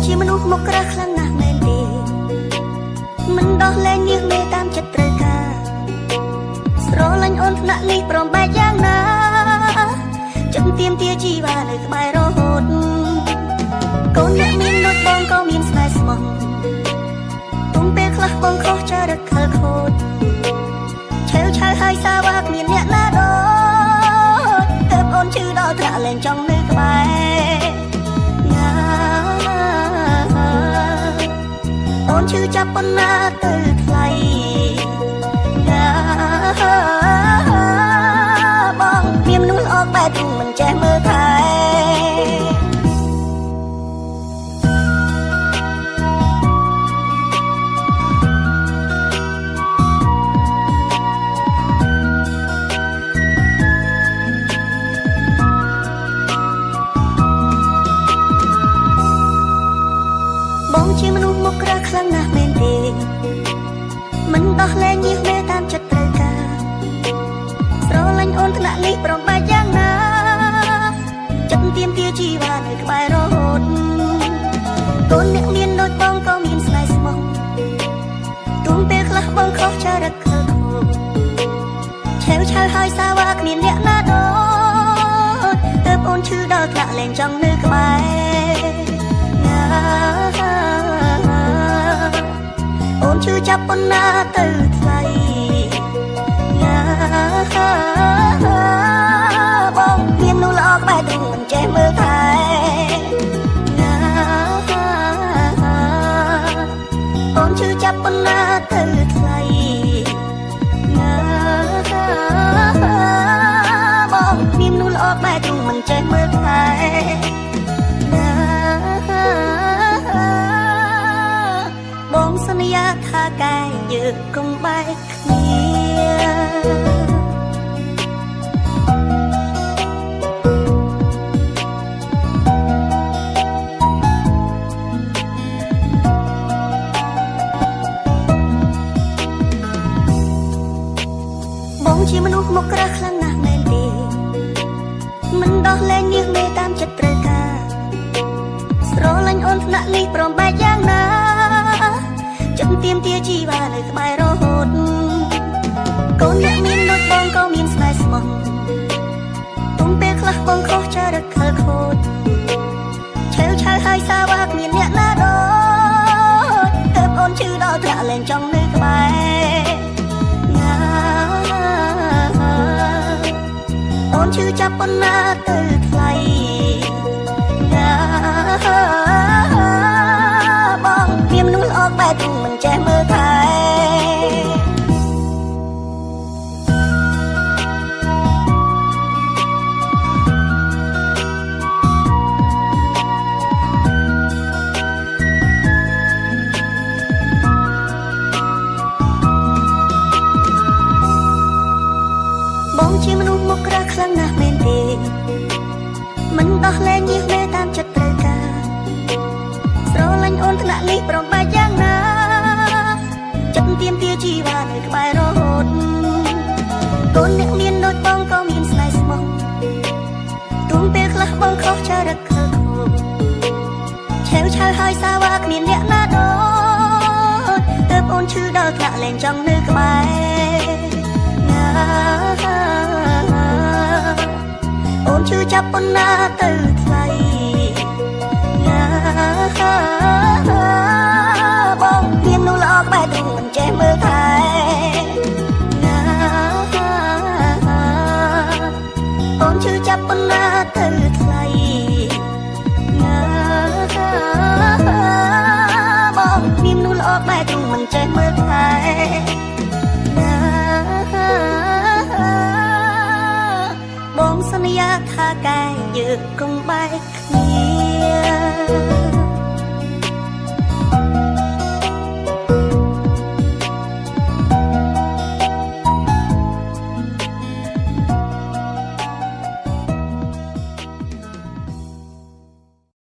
ជាមនុស្សមកក្រាស់ខ្លាំងណាស់មែនទេមិនដោះលែងនាងមេតាមចិត្តត្រូវការស្រឡាញ់អូនថ្នាក់នេះព្រមបែកយ៉ាងណាចិត្តទៀមទាជីវ៉ានៅក្បែររហូតកូនអ្នកមានដូចបងក៏មានស្នេហ៍ស្មោះទុំពេលខ្លះបងខុសចារឹកខលខូចឆេវឆៅហើយសាវ៉ាគ្មានអ្នកណាដូចទើបអូនឈឺដល់ថ្នាក់លែងចង់នៅក្បែរអូនឈឺចាប់ប៉ុណ្ណាទៅថ្លៃបងមានមនុស្សអកបែបទូមិនចេះមើលថែបងជាមនុស្សមកក្រាស់ខ្លាំងណាស់មែនទេមិនដោះលែងញៀសមេតាមចិត្តត្រូវការស្រឡាញ់អូនថ្នាក់នេះព្រមបែកយ៉ាងណាចិត្តទៀមទាជីវ៉ានៅក្បែររហូតកូនអ្នកមានដូចបងក៏មានស្នេហ៍ស្មោះទុំពេលខ្លះបងខុសចារឹកខលខូចឆេវឆៅហើយសាវ៉ាគ្មានអ្នកណាដូចទើបអូនឈឺដល់ថ្នាក់លែងចង់នៅក្បែរអូនឈឺចាប់ប៉ុណ្ណាទៅថ្លៃបងមានមនុស្សល្អក្បែរទូមិនចេះមើលថែអូនឈឺចាប់ប៉ុណ្ណាទៅថ្លៃបងមានមនុស្សល្អក្បែរទូមិនចេះមើលថែបងសន្យាថាកាយយើងកុំបែកគ្នាបងជាមនុស្សមកក្រាស់ខ្លាំងណាស់មែនទេមិនដោះលែងញៀសមេតាមចិត្តត្រូវការស្រឡាញ់អូនថ្នាក់នេះព្រមបែកយ៉ាងណាចិត្តទៀមទាជីវ៉ានៅក្បែររហូតកូនអ្នកមានដូចបងក៏មានស្នេហ៍ស្មោះទុំពេលខ្លះបងខុសចារឹកខលខូចឆេវឆៅហើយសាវ៉ាគ្មានអ្នកណាដូចទើបអូនឈឺដល់ថ្នាក់លែងចង់នៅក្បែរអូនឈឺចាប់ប៉ុណ្ណាទៅថ្លៃបងមានមនុស្សល្អបែបទូមិនចេះមើលថែបងជាមនុស្សមកក្រាស់ខ្លាំងណាស់មែនទេមិនដោះលែងញៀសមេតាមចិត្តត្រូវការស្រឡាញ់អូនថ្នាក់នេះព្រមបែកយ៉ាងណាចិត្តទៀមទាជីវ៉ានៅក្បែររហូតកូនអ្នកមានដូចបងក៏មានស្នេហ៍ស្មោះទុំពេលខ្លះបងខុសចារឹកខលខូចឆេវឆៅហើយសាវ៉ាគ្មានអ្នកណាដូចទើបអូនឈឺដល់ថ្នាក់លែងចង់នៅក្បែរអូនឈឺចាប់ប៉ុណ្ណាទៅថ្លៃបងមានមនុស្សល្អក្បែរទូមិនចេះមើលថែអូនឈឺចាប់ប៉ុណ្ណាទៅថ្លៃបងមានមនុស្សល្អក្បែរទូមិនចេះមើលថែបងសន្យាថាកាយយើងកុំបែកគ្នា